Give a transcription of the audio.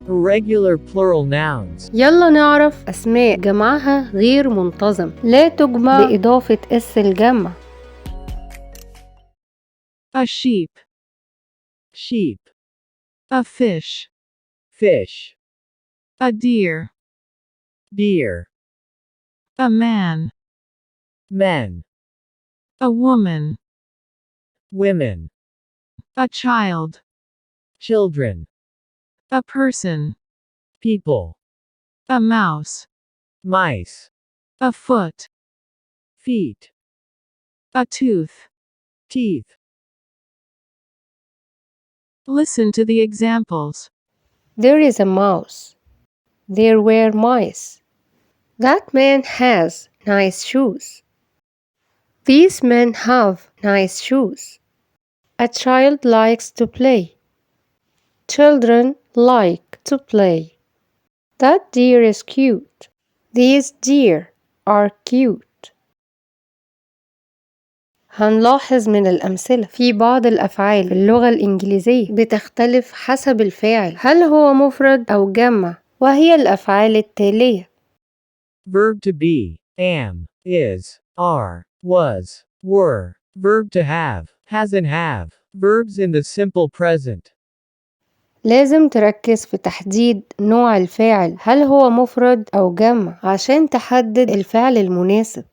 Irregular plural nouns. يلا نعرف أسماء جمعها غير منتظم لا تجمع بإضافة اس الجمع. A sheep. Sheep. A fish. Fish. A deer. Deer. A man. Men. A woman. Women. A child. Children. A person. People. A mouse. Mice. A foot. Feet. A tooth. Teeth. Listen to the examples. There is a mouse. There were mice. That man has nice shoes. These men have nice shoes. A child likes to play. Children like to play. That deer is cute. These deer are cute. هنلاحظ من الأمثلة في بعض الأفعال في اللغة الإنجليزية بتختلف حسب الفاعل هل هو مفرد أو جمع، وهي الأفعال التالية: Verb to be. Am. Is. Are. Was. Were. Verb to have. Has and have. Verbs in the simple present. لازم تركز في تحديد نوع الفاعل هل هو مفرد أو جمع عشان تحدد الفعل المناسب.